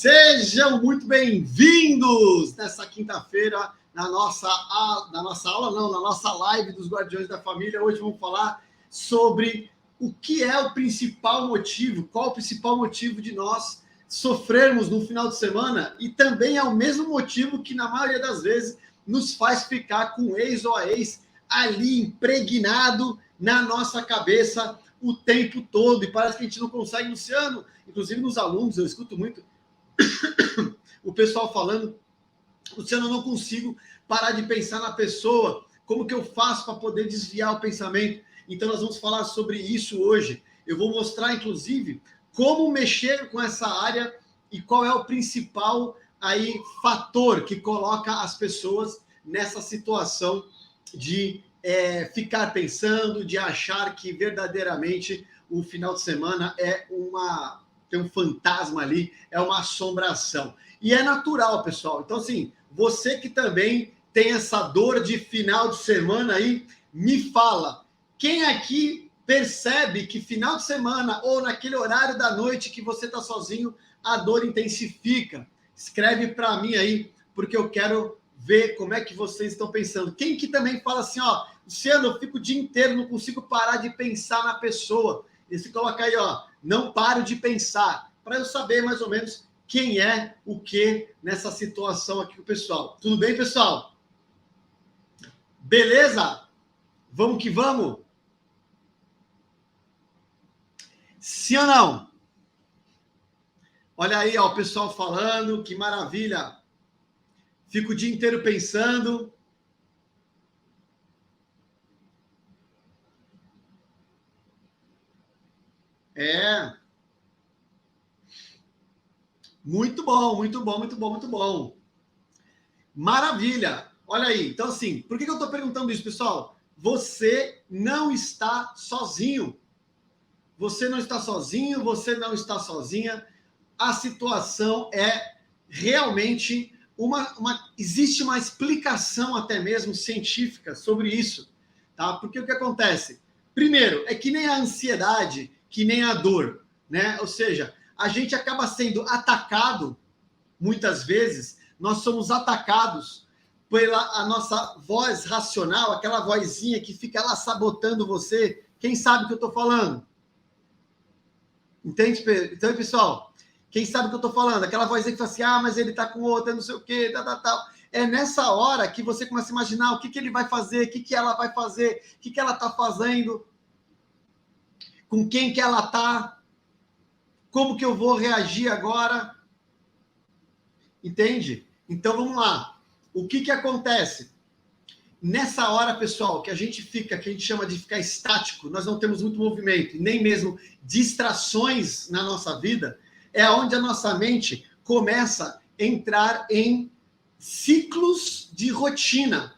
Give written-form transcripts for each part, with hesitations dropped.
Sejam muito bem-vindos nessa quinta-feira na nossa live dos Guardiões da Família. Hoje vamos falar sobre o que é o principal motivo, qual o principal motivo de nós sofrermos no final de semana, e também é o mesmo motivo que, na maioria das vezes, nos faz ficar com o ex ou a ex ali impregnado na nossa cabeça o tempo todo, e parece que a gente não consegue. Luciano, inclusive nos alunos, eu escuto muito o pessoal falando: Luciano, eu não consigo parar de pensar na pessoa, como que eu faço para poder desviar o pensamento? Então nós vamos falar sobre isso hoje. Eu vou mostrar, inclusive, como mexer com essa área e qual é o principal fator que coloca as pessoas nessa situação de ficar pensando, de achar que verdadeiramente o final de semana tem um fantasma ali, é uma assombração. E é natural, pessoal. Então, assim, você que também tem essa dor de final de semana aí, me fala, quem aqui percebe que final de semana ou naquele horário da noite que você está sozinho, a dor intensifica? Escreve para mim aí, porque eu quero ver como é que vocês estão pensando. Quem que também fala assim, ó, Luciano, eu fico o dia inteiro, não consigo parar de pensar na pessoa. E você coloca aí, ó, não paro de pensar, para eu saber mais ou menos quem é o que nessa situação aqui com o pessoal. Tudo bem, pessoal? Beleza? Vamos que vamos? Sim ou não? Olha aí, ó, o pessoal falando, que maravilha. Fico o dia inteiro pensando. Muito bom, muito bom, muito bom, muito bom. Maravilha. Olha aí. Então, assim, por que eu estou perguntando isso, pessoal? Você não está sozinho. Você não está sozinho, você não está sozinha. A situação é realmente existe uma explicação até mesmo científica sobre isso, tá? Porque o que acontece? Primeiro, é que nem a ansiedade, que nem a dor, né? Ou seja, a gente acaba sendo atacado, muitas vezes, nós somos atacados pela a nossa voz racional, aquela vozinha que fica lá sabotando você. Quem sabe o que eu estou falando? Entende? Então, pessoal, quem sabe o que eu estou falando? Aquela vozinha que fala assim, mas ele está com outra, não sei o quê, tal. É nessa hora que você começa a imaginar o que ele vai fazer, o que ela vai fazer, o que ela está fazendo, com quem que ela está, como que eu vou reagir agora. Entende? Então, vamos lá. O que acontece? Nessa hora, pessoal, que a gente chama de ficar estático, nós não temos muito movimento, nem mesmo distrações na nossa vida, é onde a nossa mente começa a entrar em ciclos de rotina.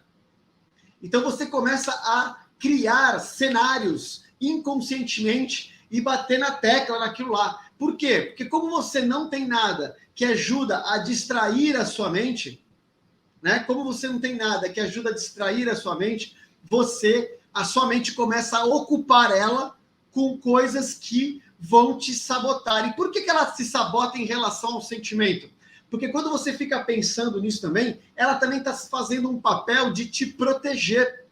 Então, você começa a criar cenários inconscientemente e bater na tecla naquilo lá. Por quê? Porque como você não tem nada que ajuda a distrair a sua mente, né? Como você não tem nada que ajuda a distrair a sua mente, a sua mente começa a ocupar ela com coisas que vão te sabotar. E por que ela se sabota em relação ao sentimento? Porque quando você fica pensando nisso também, ela também está fazendo um papel de te proteger.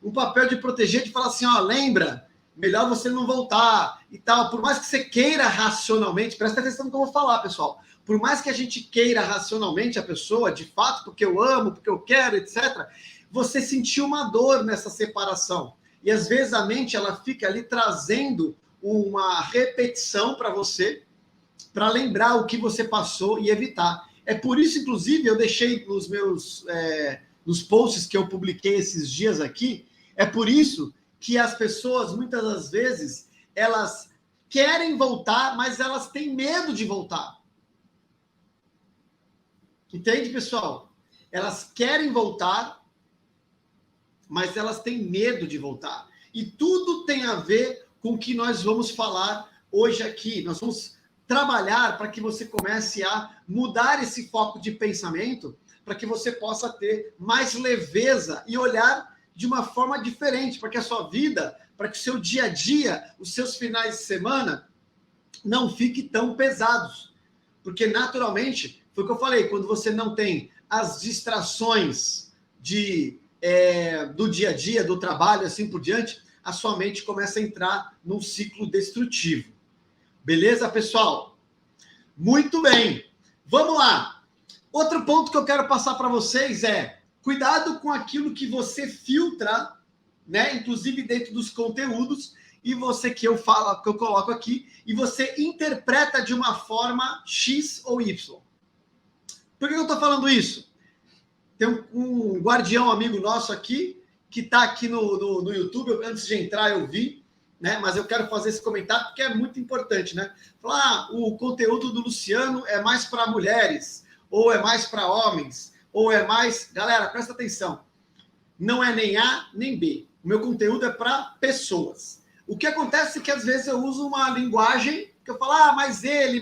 Um papel de proteger, de falar assim, ó, lembra, melhor você não voltar e tal. Por mais que você queira racionalmente, presta atenção no que eu vou falar, pessoal. Por mais que a gente queira racionalmente a pessoa, de fato, porque eu amo, porque eu quero, etc., você sentiu uma dor nessa separação. E às vezes a mente ela fica ali trazendo uma repetição para você, para lembrar o que você passou e evitar. É por isso, inclusive, eu deixei nos posts que eu publiquei esses dias aqui, é por isso que as pessoas, muitas das vezes, elas querem voltar, mas elas têm medo de voltar. Entende, pessoal? Elas querem voltar, mas elas têm medo de voltar. E tudo tem a ver com o que nós vamos falar hoje aqui. Nós vamos trabalhar para que você comece a mudar esse foco de pensamento, para que você possa ter mais leveza e olhar de uma forma diferente, para que a sua vida, para que o seu dia a dia, os seus finais de semana, não fiquem tão pesados. Porque naturalmente, foi o que eu falei, quando você não tem as distrações do dia a dia, do trabalho, assim por diante, a sua mente começa a entrar num ciclo destrutivo. Beleza, pessoal? Muito bem. Vamos lá. Outro ponto que eu quero passar para vocês é cuidado com aquilo que você filtra, né? Inclusive dentro dos conteúdos, e você que eu falo, que eu coloco aqui, e você interpreta de uma forma X ou Y. Por que eu estou falando isso? Tem um guardião amigo nosso aqui, que está aqui no YouTube, antes de entrar eu vi, né? Mas eu quero fazer esse comentário porque é muito importante, né? Falar, o conteúdo do Luciano é mais para mulheres, ou é mais para homens, ou é mais... Galera, presta atenção. Não é nem A, nem B. O meu conteúdo é para pessoas. O que acontece é que às vezes eu uso uma linguagem que eu falo, mais ele,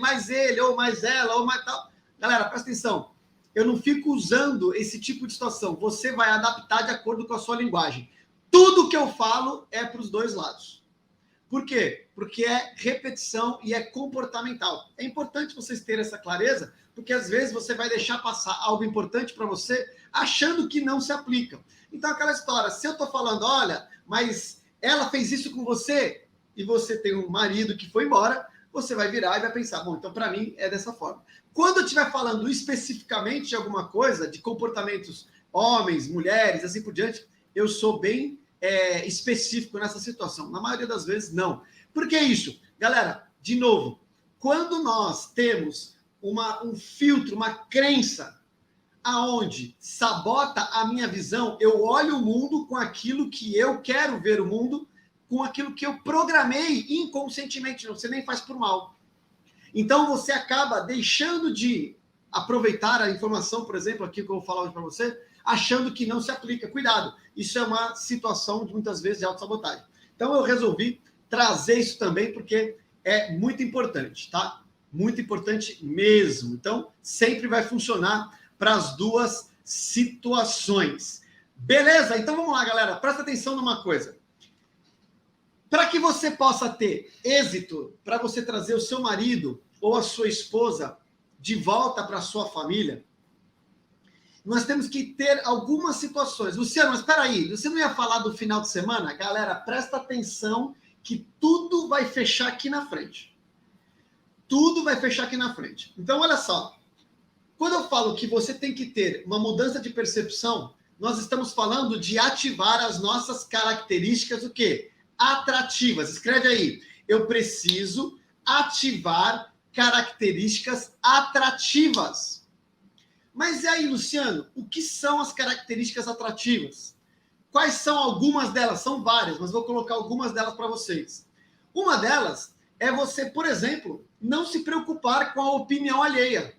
ou mais ela, ou mais tal. Galera, presta atenção. Eu não fico usando esse tipo de situação. Você vai adaptar de acordo com a sua linguagem. Tudo que eu falo é para os dois lados. Por quê? Porque é repetição e é comportamental. É importante vocês terem essa clareza, porque às vezes você vai deixar passar algo importante para você achando que não se aplica. Então, aquela história, se eu estou falando, olha, mas ela fez isso com você, e você tem um marido que foi embora, você vai virar e vai pensar, bom, então para mim é dessa forma. Quando eu estiver falando especificamente de alguma coisa, de comportamentos homens, mulheres, assim por diante, eu sou bem específico nessa situação. Na maioria das vezes, não. Por que isso? Galera, de novo, quando nós temos um filtro, uma crença, aonde sabota a minha visão, eu olho o mundo com aquilo que eu quero ver o mundo, com aquilo que eu programei inconscientemente, você nem faz por mal. Então, você acaba deixando de aproveitar a informação, por exemplo, aqui que eu vou falar hoje para você, achando que não se aplica. Cuidado, isso é uma situação, muitas vezes, de autossabotagem. Então, eu resolvi trazer isso também, porque é muito importante, tá? Muito importante mesmo. Então, sempre vai funcionar para as duas situações. Beleza? Então, vamos lá, galera. Presta atenção numa coisa. Para que você possa ter êxito, para você trazer o seu marido ou a sua esposa de volta para a sua família, nós temos que ter algumas situações. Luciano, mas espera aí, você não ia falar do final de semana? Galera, presta atenção que tudo vai fechar aqui na frente. Tudo vai fechar aqui na frente. Então, olha só. Quando eu falo que você tem que ter uma mudança de percepção, nós estamos falando de ativar as nossas características, o quê? Atrativas. Escreve aí. Eu preciso ativar características atrativas. Mas e aí, Luciano, o que são as características atrativas? Quais são algumas delas? São várias, mas vou colocar algumas delas para vocês. Uma delas é você, por exemplo, não se preocupar com a opinião alheia.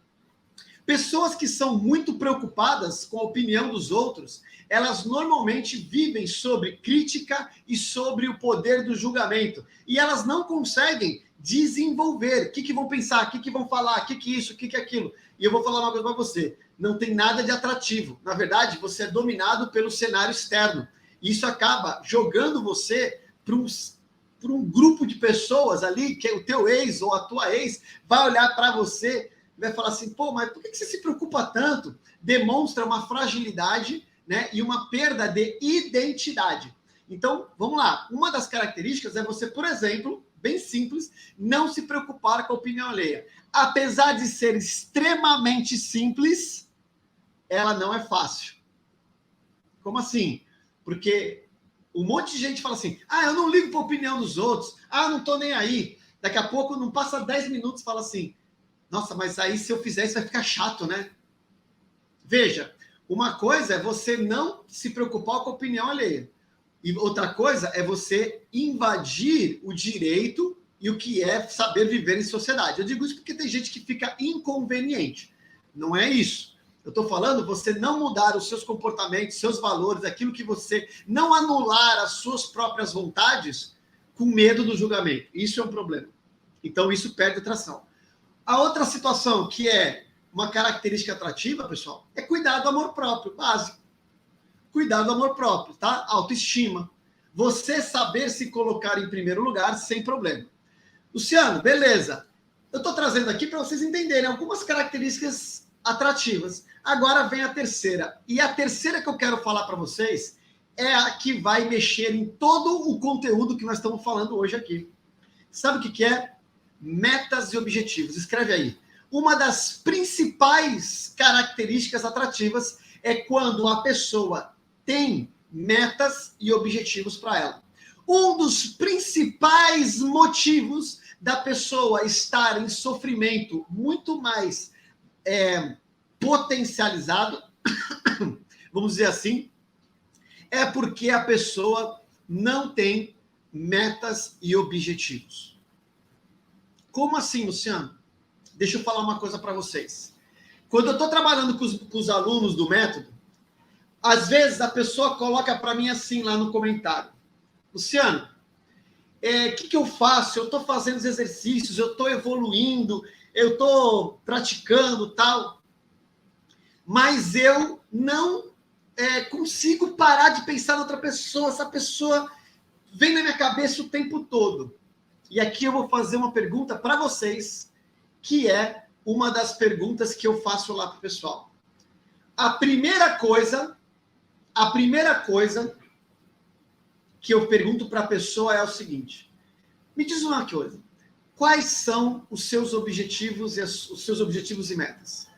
Pessoas que são muito preocupadas com a opinião dos outros, elas normalmente vivem sobre crítica e sobre o poder do julgamento. E elas não conseguem desenvolver. O que vão pensar? O que vão falar? O que isso? O que aquilo? E eu vou falar uma coisa para você. Não tem nada de atrativo. Na verdade, você é dominado pelo cenário externo. E isso acaba jogando você para um grupo de pessoas ali, que é o teu ex ou a tua ex, vai olhar para você e vai falar assim, pô, mas por que você se preocupa tanto? Demonstra uma fragilidade, né, e uma perda de identidade. Então, vamos lá. Uma das características é você, por exemplo, bem simples, não se preocupar com a opinião alheia. Apesar de ser extremamente simples, ela não é fácil. Como assim? Porque um monte de gente fala assim, eu não ligo para a opinião dos outros, eu não estou nem aí. Daqui a pouco, não passa 10 minutos, fala assim, nossa, mas aí se eu fizer isso vai ficar chato, né? Veja, uma coisa é você não se preocupar com a opinião alheia. E outra coisa é você invadir o direito e o que é saber viver em sociedade. Eu digo isso porque tem gente que fica inconveniente. Não é isso. Eu estou falando você não mudar os seus comportamentos, seus valores, aquilo que você... Não anular as suas próprias vontades com medo do julgamento. Isso é um problema. Então, isso perde atração. A outra situação que é uma característica atrativa, pessoal, é cuidar do amor próprio, básico. Cuidar do amor próprio, tá? Autoestima. Você saber se colocar em primeiro lugar sem problema. Luciano, beleza. Eu estou trazendo aqui para vocês entenderem algumas características atrativas. Agora vem a terceira. E a terceira que eu quero falar para vocês é a que vai mexer em todo o conteúdo que nós estamos falando hoje aqui. Sabe o que é? Metas e objetivos. Escreve aí. Uma das principais características atrativas é quando a pessoa tem metas e objetivos para ela. Um dos principais motivos da pessoa estar em sofrimento muito mais potencializado, vamos dizer assim, é porque a pessoa não tem metas e objetivos. Como assim, Luciano? Deixa eu falar uma coisa para vocês. Quando eu estou trabalhando com os alunos do método, às vezes a pessoa coloca para mim assim lá no comentário: Luciano, o que eu faço? Eu estou fazendo os exercícios, eu estou evoluindo, eu estou praticando tal, mas eu não consigo parar de pensar em outra pessoa. Essa pessoa vem na minha cabeça o tempo todo. E aqui eu vou fazer uma pergunta para vocês, que é uma das perguntas que eu faço lá para o pessoal. A primeira coisa que eu pergunto para a pessoa é o seguinte: me diz uma coisa, quais são os seus objetivos e os seus objetivos e metas?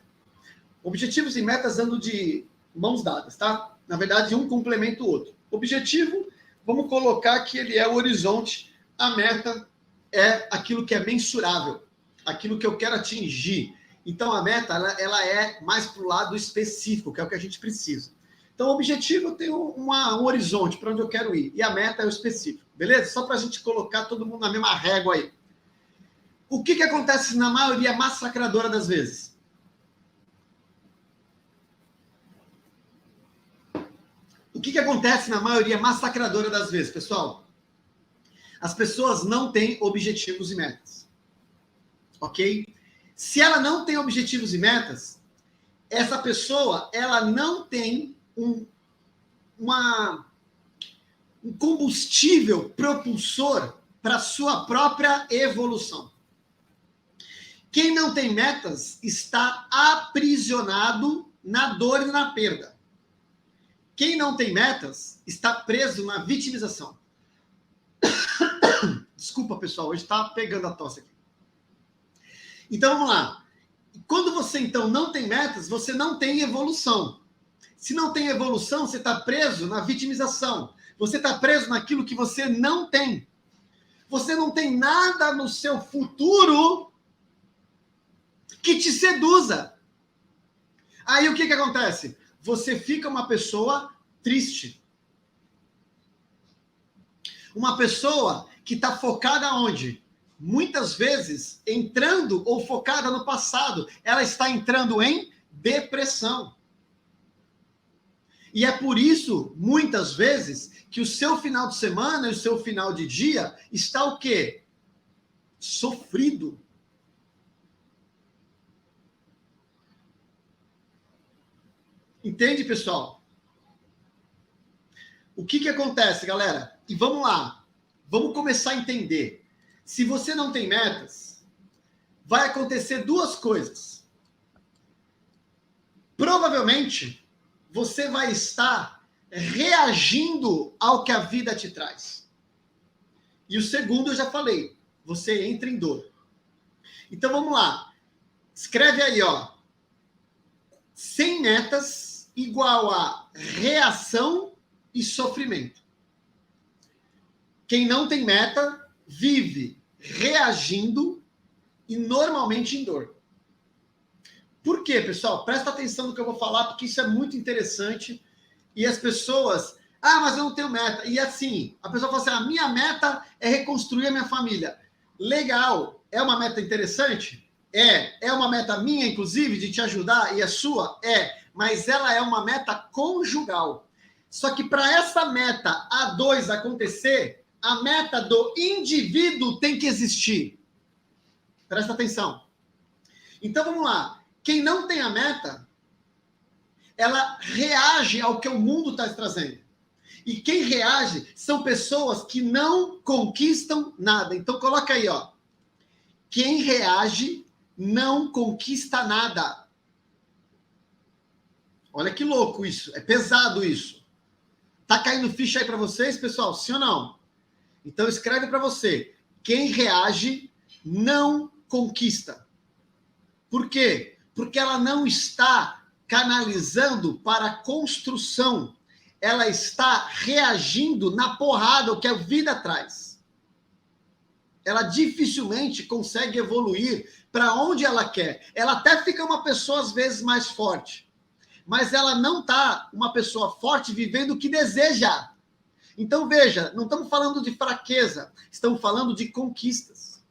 Objetivos e metas andam de mãos dadas, tá? Na verdade, um complementa o outro. Objetivo, vamos colocar que ele é o horizonte, a meta é aquilo que é mensurável, aquilo que eu quero atingir. Então, a meta, ela é mais para o lado específico, que é o que a gente precisa. Então, o objetivo, eu tenho um horizonte para onde eu quero ir, e a meta é o específico, beleza? Só para a gente colocar todo mundo na mesma régua aí. O que acontece na maioria massacradora das vezes? O que acontece na maioria massacradora das vezes, pessoal? As pessoas não têm objetivos e metas, ok? Se ela não tem objetivos e metas, essa pessoa, ela não tem um combustível propulsor para sua própria evolução. Quem não tem metas está aprisionado na dor e na perda. Quem não tem metas está preso na vitimização. Desculpa, pessoal, hoje está pegando a tosse aqui. Então, vamos lá. Quando você, então, não tem metas, você não tem evolução. Se não tem evolução, você está preso na vitimização. Você está preso naquilo que você não tem. Você não tem nada no seu futuro que te seduza. Aí o que acontece? Você fica uma pessoa triste. Uma pessoa que está focada onde? Muitas vezes, entrando ou focada no passado, ela está entrando em depressão. E é por isso, muitas vezes, que o seu final de semana e o seu final de dia está o quê? Sofrido. Entende, pessoal? O que acontece, galera? E vamos lá. Vamos começar a entender. Se você não tem metas, vai acontecer duas coisas. Provavelmente, você vai estar reagindo ao que a vida te traz. E o segundo, eu já falei, você entra em dor. Então, vamos lá. Escreve aí, ó. Sem metas igual a reação e sofrimento. Quem não tem meta vive reagindo e normalmente em dor. Por quê, pessoal? Presta atenção no que eu vou falar, porque isso é muito interessante. E as pessoas... mas eu não tenho meta. E assim, a pessoa fala assim, a minha meta é reconstruir a minha família. Legal. É uma meta interessante? É uma meta minha, inclusive, de te ajudar, e a sua? Mas ela é uma meta conjugal. Só que para essa meta A2 acontecer, a meta do indivíduo tem que existir. Presta atenção. Então, vamos lá. Quem não tem a meta, ela reage ao que o mundo está trazendo. E quem reage são pessoas que não conquistam nada. Então, coloca aí, ó. Quem reage não conquista nada. Olha que louco isso. É pesado isso. Tá caindo ficha aí para vocês, pessoal? Sim ou não? Então escreve para você. Quem reage não conquista. Por quê? Porque ela não está canalizando para a construção. Ela está reagindo na porrada, o que a vida traz. Ela dificilmente consegue evoluir para onde ela quer. Ela até fica uma pessoa, às vezes, mais forte. Mas ela não está uma pessoa forte vivendo o que deseja. Então, veja, não estamos falando de fraqueza, estamos falando de conquistas.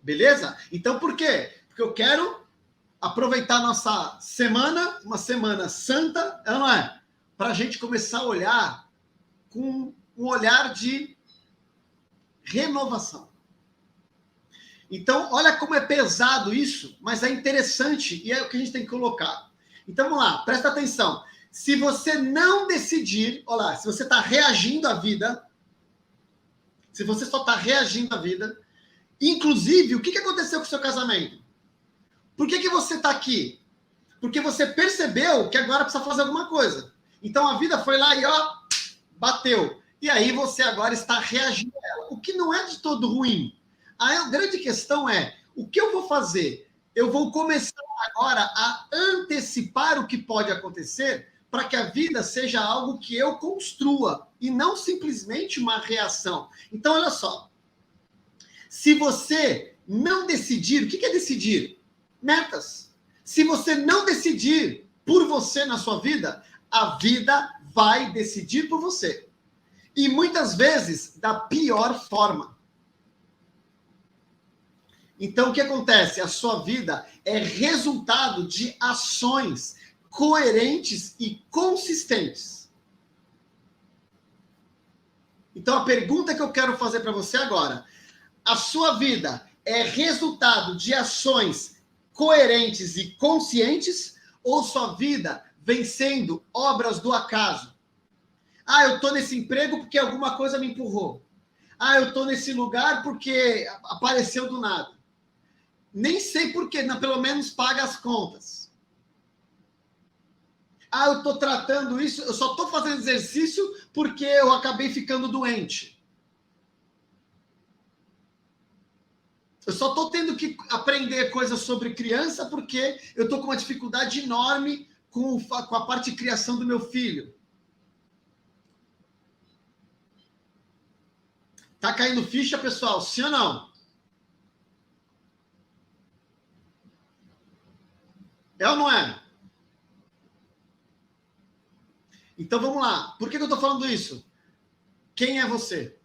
Beleza? Então, por quê? Porque eu quero aproveitar nossa semana, uma semana santa, não é? Para a gente começar a olhar com um olhar de renovação. Então, olha como é pesado isso, mas é interessante e é o que a gente tem que colocar. Então, vamos lá, presta atenção. Se você não decidir, olha lá, se você está reagindo à vida, se você só está reagindo à vida, inclusive, o que aconteceu com o seu casamento? Por que você está aqui? Porque você percebeu que agora precisa fazer alguma coisa. Então, a vida foi lá e, ó, bateu. E aí você agora está reagindo a ela. O que não é de todo ruim. A grande questão é, o que eu vou fazer? Eu vou começar agora a antecipar o que pode acontecer para que a vida seja algo que eu construa e não simplesmente uma reação. Então, olha só. Se você não decidir, o que é decidir? Metas. Se você não decidir por você na sua vida, a vida vai decidir por você. E muitas vezes da pior forma. Então, o que acontece? A sua vida é resultado de ações coerentes e consistentes. Então, a pergunta que eu quero fazer para você agora: a sua vida é resultado de ações coerentes e conscientes ou sua vida vem sendo obras do acaso? Ah, eu estou nesse emprego porque alguma coisa me empurrou. Ah, eu estou nesse lugar porque apareceu do nada. Nem sei por quê, pelo menos paga as contas. Ah, eu estou tratando isso, eu só estou fazendo exercício porque eu acabei ficando doente. Eu só estou tendo que aprender coisas sobre criança porque eu estou com uma dificuldade enorme com a parte de criação do meu filho. Tá caindo ficha, pessoal? Sim ou não? É ou não é? Então vamos lá. Por que eu estou falando isso? Quem é você?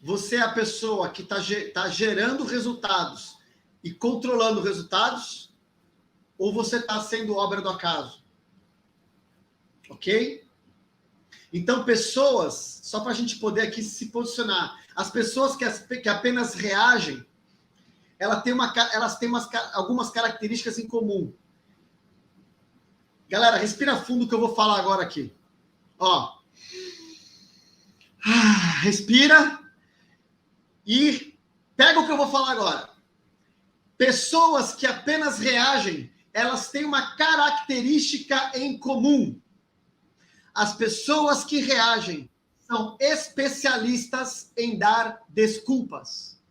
Você é a pessoa que está gerando resultados e controlando resultados? Ou você está sendo obra do acaso? Ok? Então, pessoas, só para a gente poder aqui se posicionar, as pessoas que apenas reagem, elas têm algumas características em comum. Galera, respira fundo que eu vou falar agora aqui. Ó. Respira e pega o que eu vou falar agora. Pessoas que apenas reagem, elas têm uma característica em comum. As pessoas que reagem são especialistas em dar desculpas.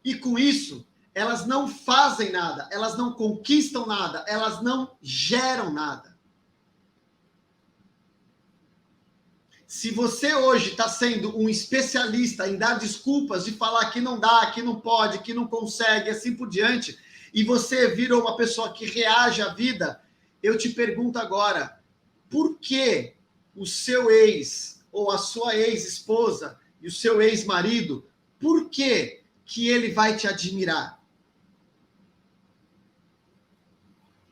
E com isso, elas não fazem nada, elas não conquistam nada, elas não geram nada. Se você hoje está sendo um especialista em dar desculpas, de falar que não dá, que não pode, que não consegue, assim por diante, e você virou uma pessoa que reage à vida, eu te pergunto agora, por que o seu ex ou a sua ex-esposa e o seu ex-marido, por que ele vai te admirar?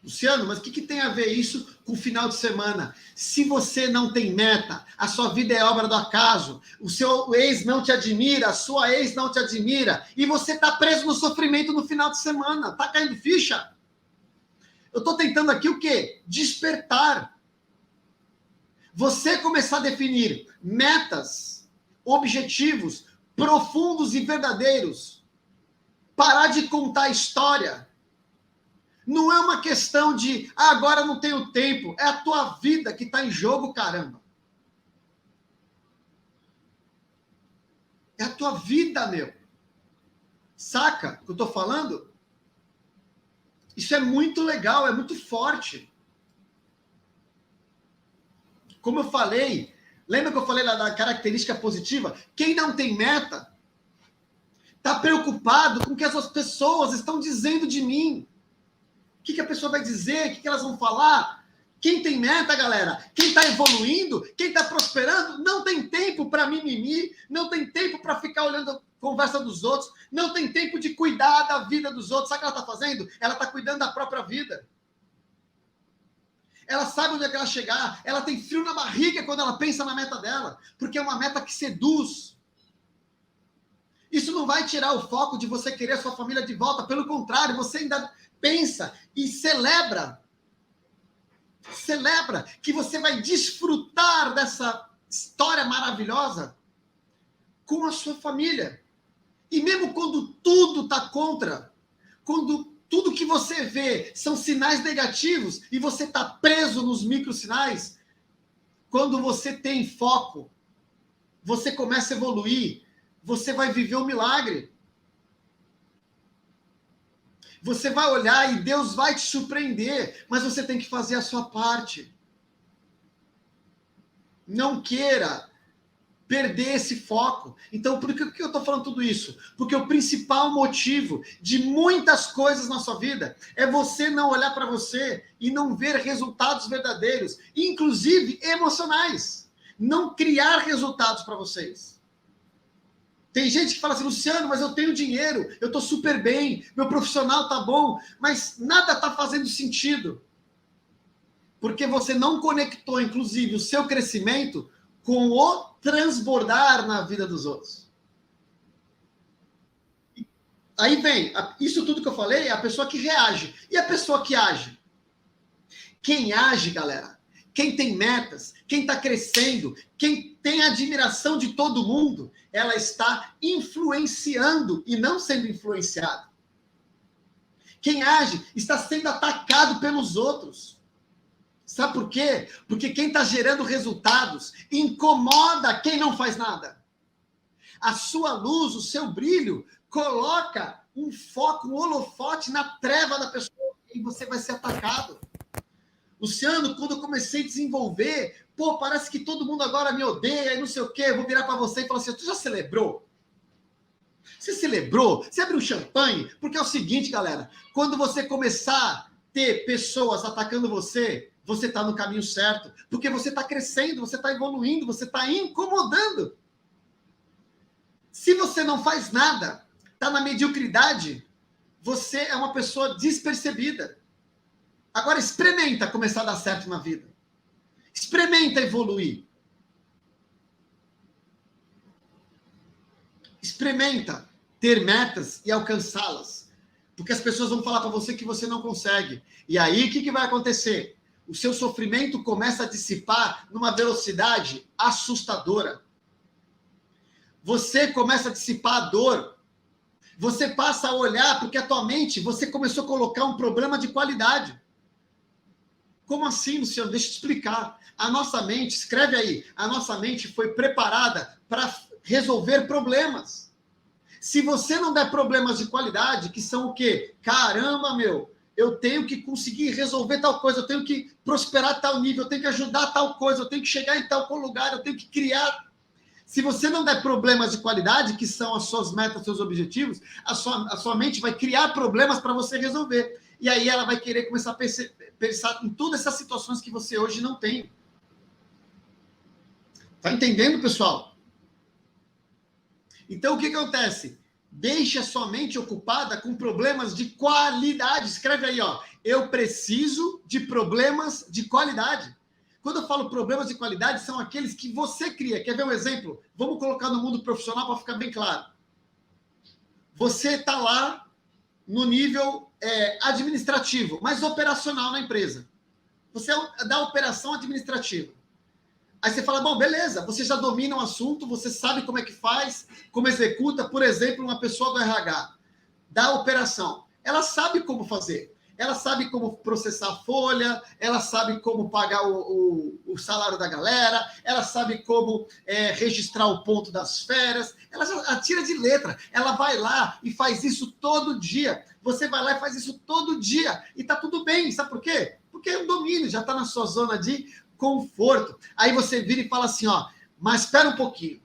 Luciano, mas o que tem a ver isso com o final de semana? Se você não tem meta, a sua vida é obra do acaso, o seu ex não te admira, a sua ex não te admira, e você está preso no sofrimento no final de semana, está caindo ficha? Eu estou tentando aqui o quê? Despertar. Você começar a definir metas, objetivos profundos e verdadeiros, parar de contar história. Não é uma questão de, agora não tenho tempo. É a tua vida que está em jogo, caramba. É a tua vida, meu. Saca o que eu estou falando? Isso é muito legal, é muito forte. Como eu falei, lembra que eu falei lá da característica positiva? Quem não tem meta está preocupado com o que as pessoas estão dizendo de mim. O que a pessoa vai dizer, o que elas vão falar. Quem tem meta, galera, quem está evoluindo, quem está prosperando, não tem tempo para mimimi, não tem tempo para ficar olhando a conversa dos outros, não tem tempo de cuidar da vida dos outros. Sabe o que ela está fazendo? Ela está cuidando da própria vida. Ela sabe onde é que ela chegar, ela tem frio na barriga quando ela pensa na meta dela, porque é uma meta que seduz. Isso não vai tirar o foco de você querer a sua família de volta, pelo contrário, você ainda pensa e celebra que você vai desfrutar dessa história maravilhosa com a sua família. E mesmo quando tudo está contra, quando tudo que você vê são sinais negativos e você está preso nos microsinais, quando você tem foco, você começa a evoluir, você vai viver um milagre. Você vai olhar e Deus vai te surpreender, mas você tem que fazer a sua parte. Não queira perder esse foco. Então, por que eu estou falando tudo isso? Porque o principal motivo de muitas coisas na sua vida é você não olhar para você e não ver resultados verdadeiros, inclusive emocionais. Não criar resultados para vocês. Tem gente que fala assim, Luciano, mas eu tenho dinheiro, eu estou super bem, meu profissional está bom, mas nada está fazendo sentido. Porque você não conectou, inclusive, o seu crescimento com o transbordar na vida dos outros. Aí vem, isso tudo que eu falei é a pessoa que reage. E a pessoa que age? Quem age, galera, quem tem metas, quem está crescendo, quem tem admiração de todo mundo, ela está influenciando e não sendo influenciada. Quem age está sendo atacado pelos outros. Sabe por quê? Porque quem está gerando resultados incomoda quem não faz nada. A sua luz, o seu brilho, coloca um foco, um holofote na treva da pessoa e você vai ser atacado. Luciano, quando eu comecei a desenvolver, parece que todo mundo agora me odeia e não sei o quê. Eu vou virar para você e falar assim, tu já celebrou? Você celebrou? Você abriu champanhe? Porque é o seguinte, galera, quando você começar a ter pessoas atacando você, você está no caminho certo, porque você está crescendo, você está evoluindo, você está incomodando. Se você não faz nada, está na mediocridade, você é uma pessoa despercebida. Agora experimenta começar a dar certo na vida. Experimenta evoluir. Experimenta ter metas e alcançá-las. Porque as pessoas vão falar para você que você não consegue. E aí, o que vai acontecer? O seu sofrimento começa a dissipar numa velocidade assustadora. Você começa a dissipar a dor. Você passa a olhar, porque a tua mente, você começou a colocar um problema de qualidade. Como assim, Luciano? Deixa eu te explicar. A nossa mente, escreve aí, a nossa mente foi preparada para resolver problemas. Se você não der problemas de qualidade, que são o quê? Caramba, meu, eu tenho que conseguir resolver tal coisa, eu tenho que prosperar a tal nível, eu tenho que ajudar a tal coisa, eu tenho que chegar em tal lugar, eu tenho que criar. Se você não der problemas de qualidade, que são as suas metas, seus objetivos, a sua mente vai criar problemas para você resolver. E aí ela vai querer começar a pensar em todas essas situações que você hoje não tem. Tá entendendo, pessoal? Então, o que acontece? Deixe a sua mente ocupada com problemas de qualidade. Escreve aí, ó. Eu preciso de problemas de qualidade. Quando eu falo problemas de qualidade, são aqueles que você cria. Quer ver um exemplo? Vamos colocar no mundo profissional para ficar bem claro. Você está lá no nível administrativo, mas operacional na empresa. Você é da operação administrativa. Aí você fala, bom, beleza, você já domina o assunto, você sabe como é que faz, como executa, por exemplo, uma pessoa do RH, da operação. Ela sabe como fazer. Ela sabe como processar a folha, ela sabe como pagar o salário da galera, ela sabe como registrar o ponto das férias, ela já tira de letra, ela vai lá e faz isso todo dia. Você vai lá e faz isso todo dia, e tá tudo bem, sabe por quê? Porque é um domínio, já está na sua zona de conforto. Aí você vira e fala assim, ó, mas espera um pouquinho.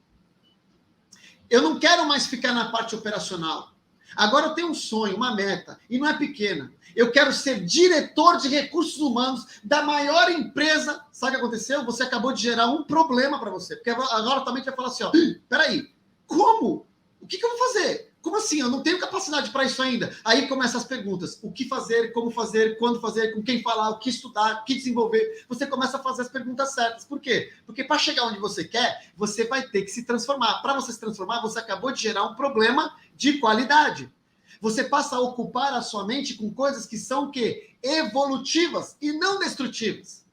Eu não quero mais ficar na parte operacional. Agora eu tenho um sonho, uma meta, e não é pequena. Eu quero ser diretor de recursos humanos da maior empresa. Sabe o que aconteceu? Você acabou de gerar um problema para você. Porque agora também vai falar assim, ó, peraí, como? O que eu vou fazer? Como assim? Eu não tenho capacidade para isso ainda. Aí começam as perguntas. O que fazer, como fazer, quando fazer, com quem falar, o que estudar, o que desenvolver. Você começa a fazer as perguntas certas. Por quê? Porque para chegar onde você quer, você vai ter que se transformar. Para você se transformar, você acabou de gerar um problema de qualidade. Você passa a ocupar a sua mente com coisas que são o quê? Evolutivas e não destrutivas.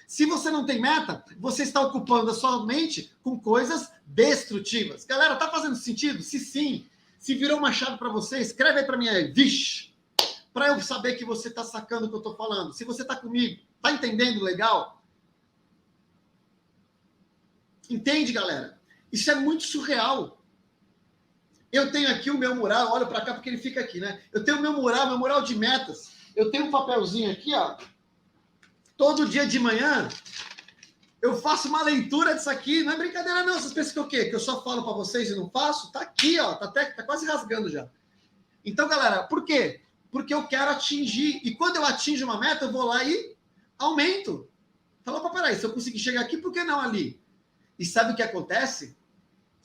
Se você não tem meta, você está ocupando a sua mente com coisas destrutivas. Galera, tá fazendo sentido? Se sim, se virou uma chave para você, escreve aí para mim aí, vixe, para eu saber que você está sacando o que eu estou falando. Se você está comigo, tá entendendo legal? Entende, galera? Isso é muito surreal. Eu tenho aqui o meu mural, olha para cá porque ele fica aqui, né? Eu tenho o meu mural de metas. Eu tenho um papelzinho aqui, ó. Todo dia de manhã, eu faço uma leitura disso aqui. Não é brincadeira, não. Vocês pensam que o quê? Que eu só falo para vocês e não faço? Tá aqui, ó. Tá quase rasgando já. Então, galera, por quê? Porque eu quero atingir. E quando eu atingo uma meta, eu vou lá e aumento. Fala, opa, peraí, se eu conseguir chegar aqui, por que não ali? E sabe o que acontece?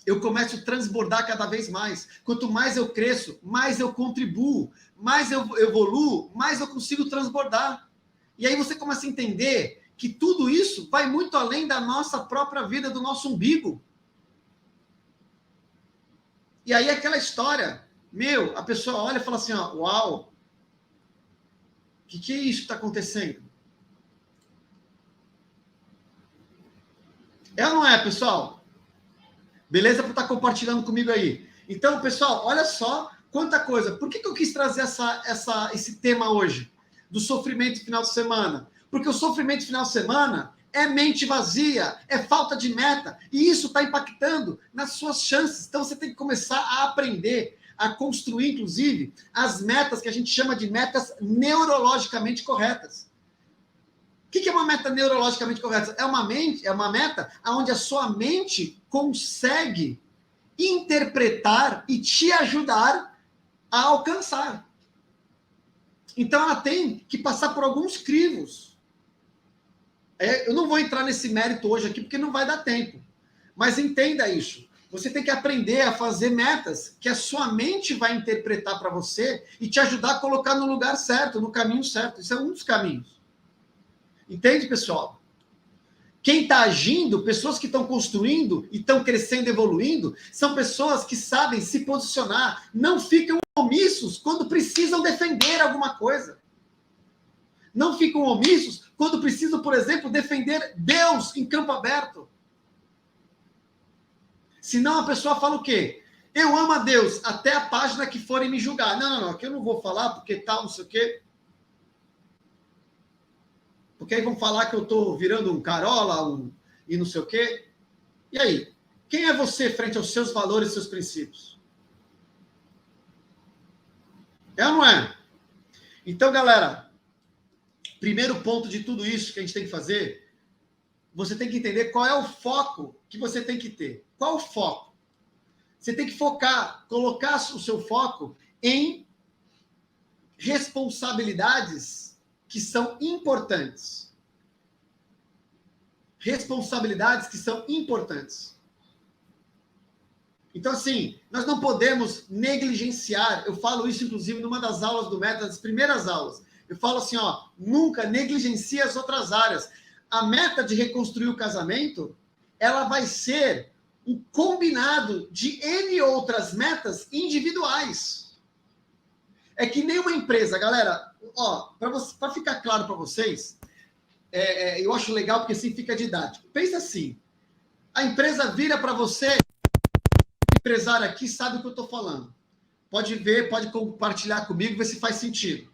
Eu começo a transbordar cada vez mais. Quanto mais eu cresço, mais eu contribuo, mais eu evoluo, mais eu consigo transbordar. E aí você começa a entender que tudo isso vai muito além da nossa própria vida, do nosso umbigo. E aí aquela história, a pessoa olha e fala assim, ó, uau, o que é isso que está acontecendo? É ou não é, pessoal? Beleza por estar compartilhando comigo aí. Então, pessoal, olha só quanta coisa. Por que eu quis trazer esse tema hoje? Do sofrimento final de semana. Porque o sofrimento final de semana é mente vazia, é falta de meta. E isso está impactando nas suas chances. Então, você tem que começar a aprender, a construir, inclusive, as metas que a gente chama de metas neurologicamente corretas. O que é uma meta neurologicamente correta? É uma meta onde a sua mente consegue interpretar e te ajudar a alcançar. Então, ela tem que passar por alguns crivos. Eu não vou entrar nesse mérito hoje aqui, porque não vai dar tempo. Mas entenda isso. Você tem que aprender a fazer metas que a sua mente vai interpretar para você e te ajudar a colocar no lugar certo, no caminho certo. Isso é um dos caminhos. Entende, pessoal? Quem está agindo, pessoas que estão construindo e estão crescendo, evoluindo, são pessoas que sabem se posicionar, não ficam omissos quando precisam defender alguma coisa. Não ficam omissos quando precisam, por exemplo, defender Deus em campo aberto. Senão a pessoa fala o quê? Eu amo a Deus até a página que forem me julgar. Não, aqui eu não vou falar porque tal, não sei o quê. Porque aí vão falar que eu estou virando um carola e não sei o quê. E aí? Quem é você frente aos seus valores e seus princípios? É ou não é? Então, galera, primeiro ponto de tudo isso que a gente tem que fazer, você tem que entender qual é o foco que você tem que ter. Qual o foco? Você tem que focar, colocar o seu foco em responsabilidades que são importantes. Responsabilidades que são importantes. Então, assim, nós não podemos negligenciar. Eu falo isso, inclusive, numa das aulas do Meta, das primeiras aulas. Eu falo assim, ó, nunca negligencie as outras áreas. A meta de reconstruir o casamento, ela vai ser um combinado de N outras metas individuais. É que nem uma empresa, galera, ó, para ficar claro para vocês, eu acho legal porque assim fica didático. Pensa assim, a empresa vira para você, o empresário aqui sabe o que eu estou falando. Pode ver, pode compartilhar comigo, ver se faz sentido.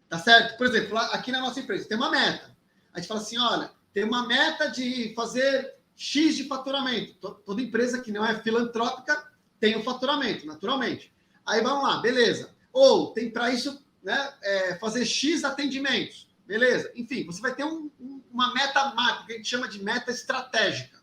Tá certo? Por exemplo, aqui na nossa empresa tem uma meta. A gente fala assim, olha, tem uma meta de fazer X de faturamento. Toda empresa que não é filantrópica tem o faturamento, naturalmente. Aí vamos lá, beleza. Ou tem para isso, né, fazer X atendimentos. Beleza? Enfim, você vai ter uma meta macro, que a gente chama de meta estratégica.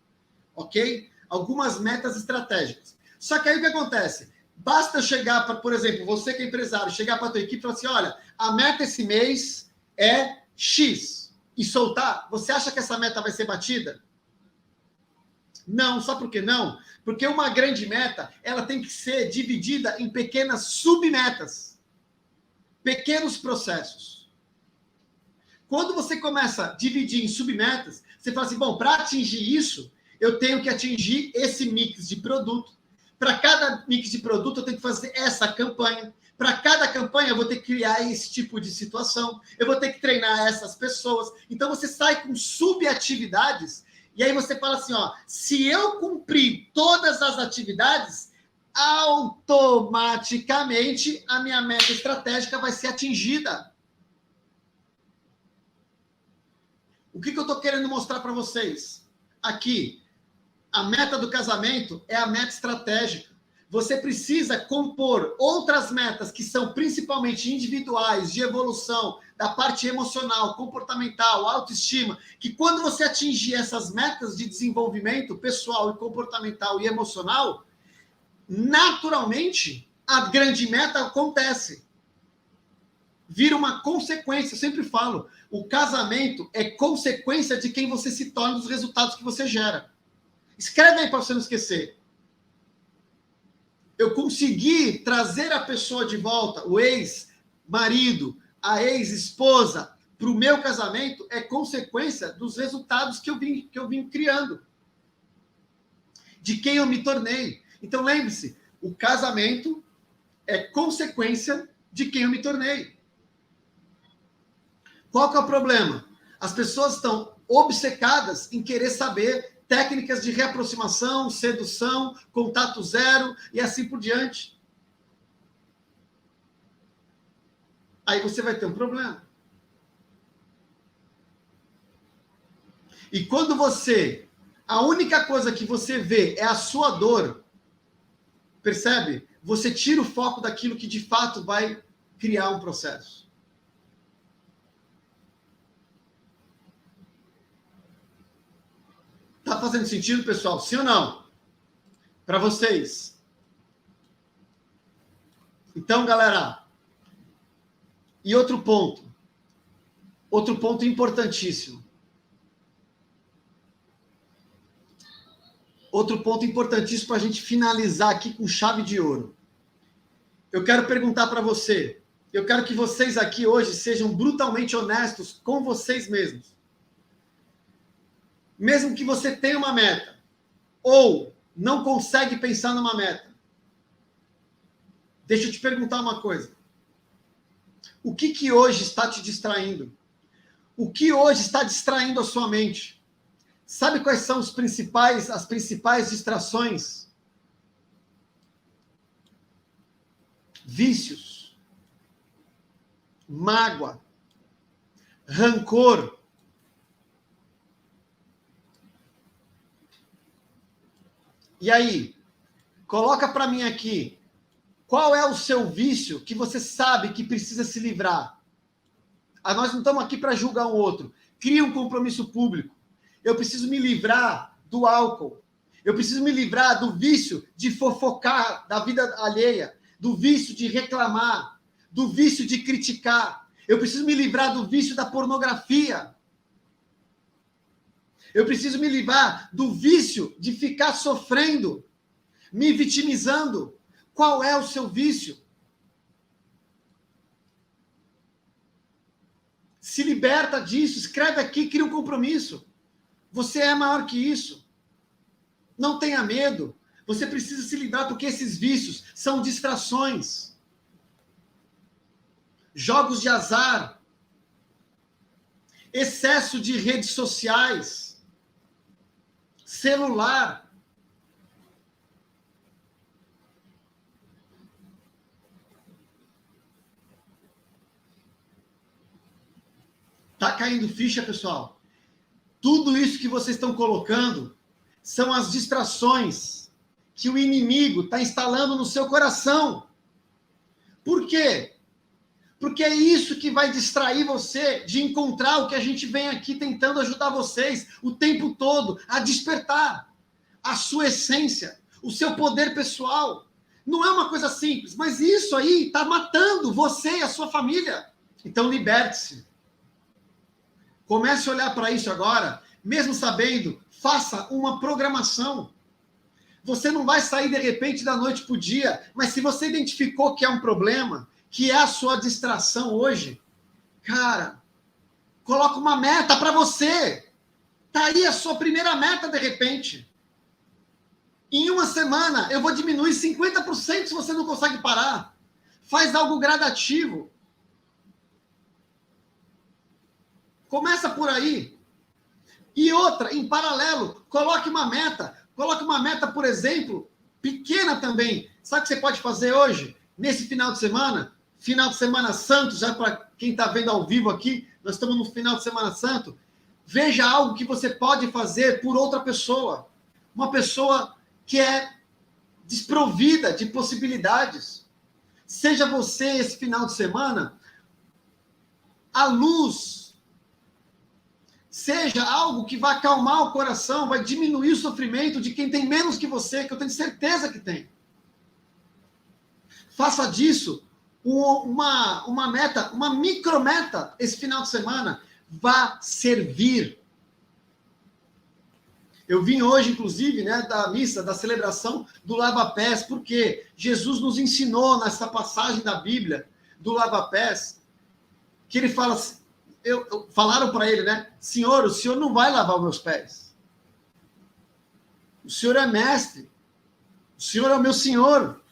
Ok? Algumas metas estratégicas. Só que aí o que acontece? Basta chegar para, por exemplo, você que é empresário, chegar para a tua equipe e falar assim, olha, a meta esse mês é X. E soltar, você acha que essa meta vai ser batida? Não, sabe por que não? Porque uma grande meta, ela tem que ser dividida em pequenas submetas. Pequenos processos. Quando você começa a dividir em submetas, você fala assim, bom, para atingir isso, eu tenho que atingir esse mix de produto. Para cada mix de produto, eu tenho que fazer essa campanha. Para cada campanha, eu vou ter que criar esse tipo de situação. Eu vou ter que treinar essas pessoas. Então, você sai com subatividades. E aí você fala assim, ó, se eu cumprir todas as atividades, automaticamente a minha meta estratégica vai ser atingida. O que eu estou querendo mostrar para vocês? Aqui, a meta do casamento é a meta estratégica. Você precisa compor outras metas que são principalmente individuais, de evolução, da parte emocional, comportamental, autoestima, que quando você atingir essas metas de desenvolvimento pessoal e comportamental e emocional, naturalmente, a grande meta acontece. Vira uma consequência, eu sempre falo, o casamento é consequência de quem você se torna, dos resultados que você gera. Escreve aí para você não esquecer. Eu consegui trazer a pessoa de volta, o ex-marido, a ex-esposa, para o meu casamento, é consequência dos resultados que eu vim criando. De quem eu me tornei. Então, lembre-se, o casamento é consequência de quem eu me tornei. Qual que é o problema? As pessoas estão obcecadas em querer saber técnicas de reaproximação, sedução, contato zero e assim por diante. Aí você vai ter um problema. E quando a única coisa que você vê é a sua dor, percebe? Você tira o foco daquilo que de fato vai criar um processo. Tá fazendo sentido, pessoal? Sim ou não? Para vocês. Então, galera, e outro ponto importantíssimo. Outro ponto importantíssimo para a gente finalizar aqui com chave de ouro. Eu quero perguntar para você, eu quero que vocês aqui hoje sejam brutalmente honestos com vocês mesmos. Mesmo que você tenha uma meta, ou não consegue pensar numa meta, deixa eu te perguntar uma coisa. O que hoje está te distraindo? O que hoje está distraindo a sua mente? Sabe quais são as principais distrações? Vícios, mágoa, rancor. E aí, coloca para mim aqui, qual é o seu vício que você sabe que precisa se livrar? Nós não estamos aqui para julgar um outro. Cria um compromisso público. Eu preciso me livrar do álcool. Eu preciso me livrar do vício de fofocar da vida alheia, do vício de reclamar, do vício de criticar. Eu preciso me livrar do vício da pornografia. Eu preciso me livrar do vício de ficar sofrendo, me vitimizando. Qual é o seu vício? Se liberta disso, escreve aqui, cria um compromisso. Você é maior que isso. Não tenha medo. Você precisa se livrar porque esses vícios são distrações. Jogos de azar. excesso de redes sociais, celular. Tá caindo ficha, pessoal? Tudo isso que vocês estão colocando são as distrações que o inimigo está instalando no seu coração. Por quê? Porque é isso que vai distrair você de encontrar o que a gente vem aqui tentando ajudar vocês o tempo todo a despertar a sua essência, o seu poder pessoal. Não é uma coisa simples, mas isso aí está matando você e a sua família. Então liberte-se. Comece a olhar para isso agora, mesmo sabendo, faça uma programação. Você não vai sair de repente da noite para o dia, mas se você identificou que é um problema, que é a sua distração hoje, cara, coloca uma meta para você. Tá aí a sua primeira meta de repente. Em uma semana, eu vou diminuir 50% se você não consegue parar. Faz algo gradativo. Começa por aí. E outra, em paralelo, coloque uma meta. Coloque uma meta, por exemplo, pequena também. Sabe o que você pode fazer hoje? Nesse final de Semana Santo, já para quem está vendo ao vivo aqui, nós estamos no final de Semana Santo. Veja algo que você pode fazer por outra pessoa. Uma pessoa que é desprovida de possibilidades. Seja você, esse final de semana, a luz. Seja algo que vai acalmar o coração, vai diminuir o sofrimento de quem tem menos que você, que eu tenho certeza que tem. Faça disso uma meta, uma micrometa esse final de semana. Vá servir. Eu vim hoje, inclusive, da missa, da celebração do lava-pés, porque Jesus nos ensinou nessa passagem da Bíblia do lava-pés, que ele fala assim, falaram para ele, Senhor, o senhor não vai lavar os meus pés. O senhor é mestre. O senhor é o meu senhor.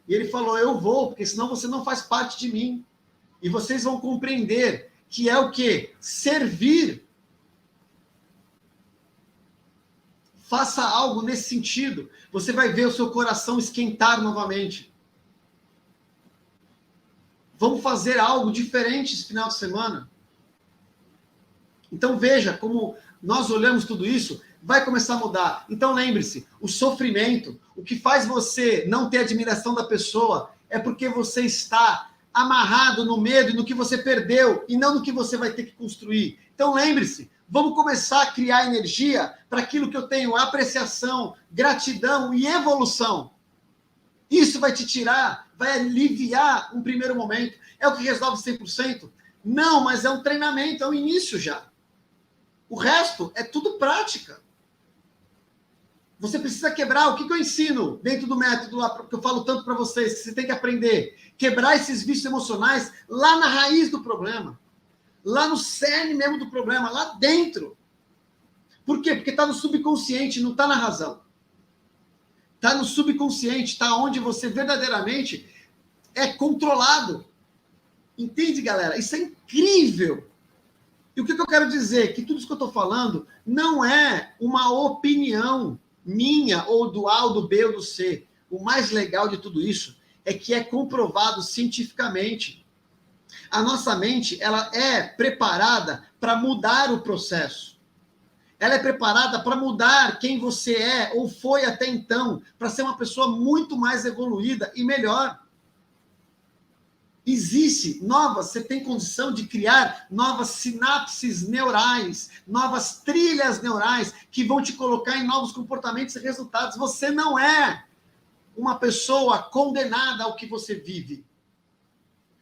E ele falou, eu vou, porque senão você não faz parte de mim. E vocês vão compreender que é o quê? Servir. Faça algo nesse sentido. Você vai ver o seu coração esquentar novamente. Vamos fazer algo diferente esse final de semana. Então veja como nós olhamos tudo isso, vai começar a mudar. Então lembre-se, o sofrimento, o que faz você não ter admiração da pessoa, é porque você está amarrado no medo e no que você perdeu, e não no que você vai ter que construir. Então lembre-se, vamos começar a criar energia para aquilo que eu tenho, apreciação, gratidão e evolução. Isso vai te tirar, vai aliviar um primeiro momento. É o que resolve 100%? Não, mas é um treinamento, é um início já. O resto é tudo prática. Você precisa quebrar. O que eu ensino dentro do método lá, que eu falo tanto para vocês, que você tem que aprender? Quebrar esses vícios emocionais lá na raiz do problema. Lá no cerne mesmo do problema, lá dentro. Por quê? Porque está no subconsciente, não está na razão. Está no subconsciente, está onde você verdadeiramente é controlado. Entende, galera? Isso é incrível. E o que eu quero dizer? Que tudo isso que eu estou falando não é uma opinião minha, ou do A, ou do B, ou do C. O mais legal de tudo isso é que é comprovado cientificamente. A nossa mente, ela é preparada para mudar o processo. Ela é preparada para mudar quem você é, ou foi até então, para ser uma pessoa muito mais evoluída e melhor. Você tem condição de criar novas sinapses neurais, novas trilhas neurais que vão te colocar em novos comportamentos e resultados. Você não é uma pessoa condenada ao que você vive.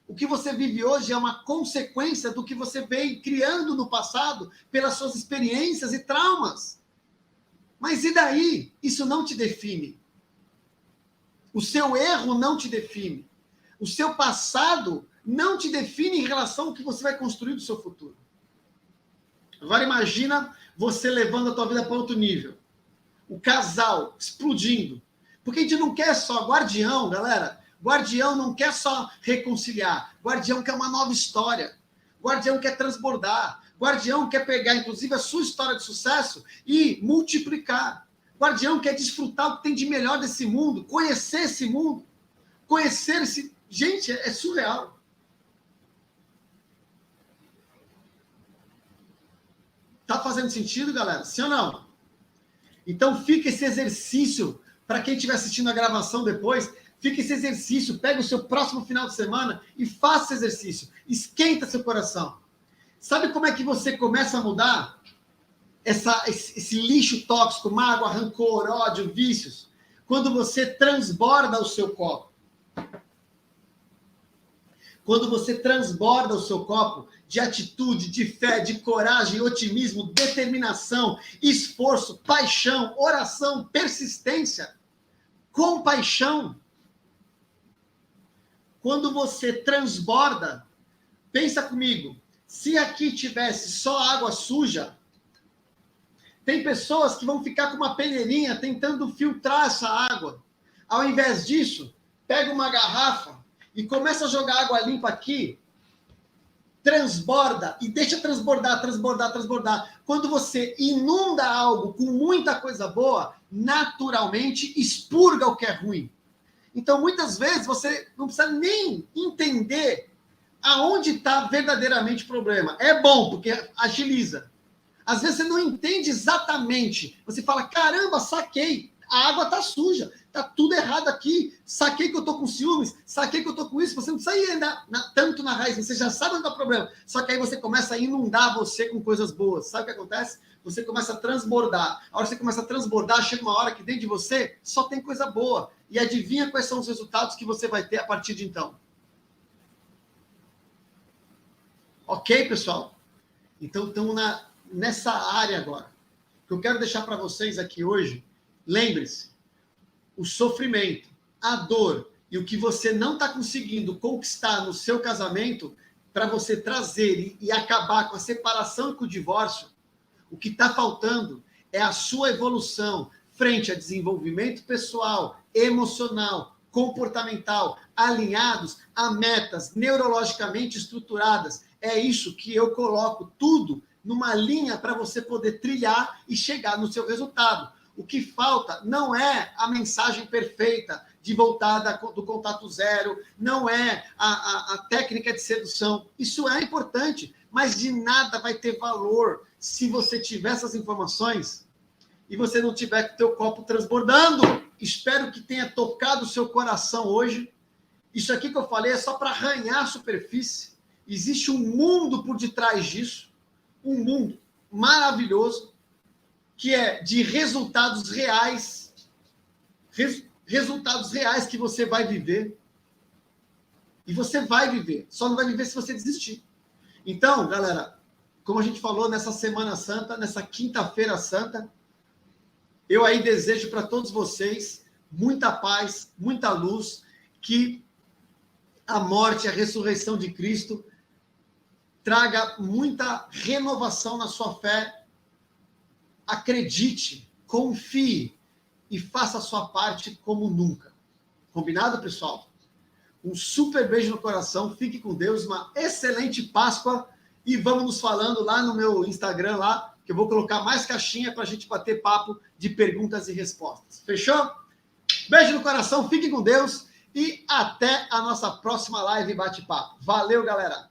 O que você vive hoje é uma consequência do que você veio criando no passado pelas suas experiências e traumas. Mas e daí? Isso não te define. O seu erro não te define. O seu passado não te define em relação ao que você vai construir do seu futuro. Agora imagina você levando a tua vida para outro nível. O casal explodindo. Porque a gente não quer só guardião, galera. Guardião não quer só reconciliar. Guardião quer uma nova história. Guardião quer transbordar. Guardião quer pegar, inclusive, a sua história de sucesso e multiplicar. Guardião quer desfrutar o que tem de melhor desse mundo, conhecer esse mundo, conhecer esse... Gente, é surreal. Tá fazendo sentido, galera? Sim ou não? Então, fica esse exercício, para quem estiver assistindo a gravação depois, fica esse exercício, pega o seu próximo final de semana e faça esse exercício. Esquenta seu coração. Sabe como é que você começa a mudar esse lixo tóxico, mágoa, rancor, ódio, vícios? Quando você transborda o seu copo. Quando você transborda o seu copo de atitude, de fé, de coragem, otimismo, determinação, esforço, paixão, oração, persistência, compaixão. Quando você transborda, pensa comigo, se aqui tivesse só água suja, tem pessoas que vão ficar com uma peneirinha tentando filtrar essa água. Ao invés disso, pega uma garrafa e começa a jogar água limpa aqui, transborda e deixa transbordar, transbordar, transbordar. Quando você inunda algo com muita coisa boa, naturalmente expurga o que é ruim. Então, muitas vezes, você não precisa nem entender aonde está verdadeiramente o problema. É bom, porque agiliza. Às vezes, você não entende exatamente. Você fala, caramba, saquei. A água está suja. Está tudo errado aqui. Saquei que eu estou com ciúmes. Saquei que eu estou com isso. Você não precisa ir ainda tanto na raiz. Você já sabe onde está o problema. Só que aí você começa a inundar você com coisas boas. Sabe o que acontece? Você começa a transbordar. A hora que você começa a transbordar, chega uma hora que dentro de você só tem coisa boa. E adivinha quais são os resultados que você vai ter a partir de então. Ok, pessoal? Então, estamos nessa área agora. O que eu quero deixar para vocês aqui hoje, lembre-se, o sofrimento, a dor e o que você não está conseguindo conquistar no seu casamento, para você trazer e acabar com a separação e com o divórcio, o que está faltando é a sua evolução frente a desenvolvimento pessoal, emocional, comportamental, alinhados a metas neurologicamente estruturadas. É isso que eu coloco tudo numa linha para você poder trilhar e chegar no seu resultado. O que falta não é a mensagem perfeita de voltar do contato zero, não é a técnica de sedução. Isso é importante, mas de nada vai ter valor se você tiver essas informações e você não tiver com o teu copo transbordando. Espero que tenha tocado o seu coração hoje. Isso aqui que eu falei é só para arranhar a superfície. Existe um mundo por detrás disso, um mundo maravilhoso, que é de resultados reais, resultados reais que você vai viver. E você vai viver, só não vai viver se você desistir. Então, galera, como a gente falou nessa Semana Santa, nessa Quinta-feira Santa, eu aí desejo para todos vocês muita paz, muita luz, que a morte e a ressurreição de Cristo traga muita renovação na sua fé. Acredite, confie e faça a sua parte como nunca. Combinado, pessoal? Um super beijo no coração, fique com Deus, uma excelente Páscoa e vamos nos falando lá no meu Instagram, lá, que eu vou colocar mais caixinha para a gente bater papo de perguntas e respostas. Fechou? Beijo no coração, fique com Deus e até a nossa próxima live bate-papo. Valeu, galera!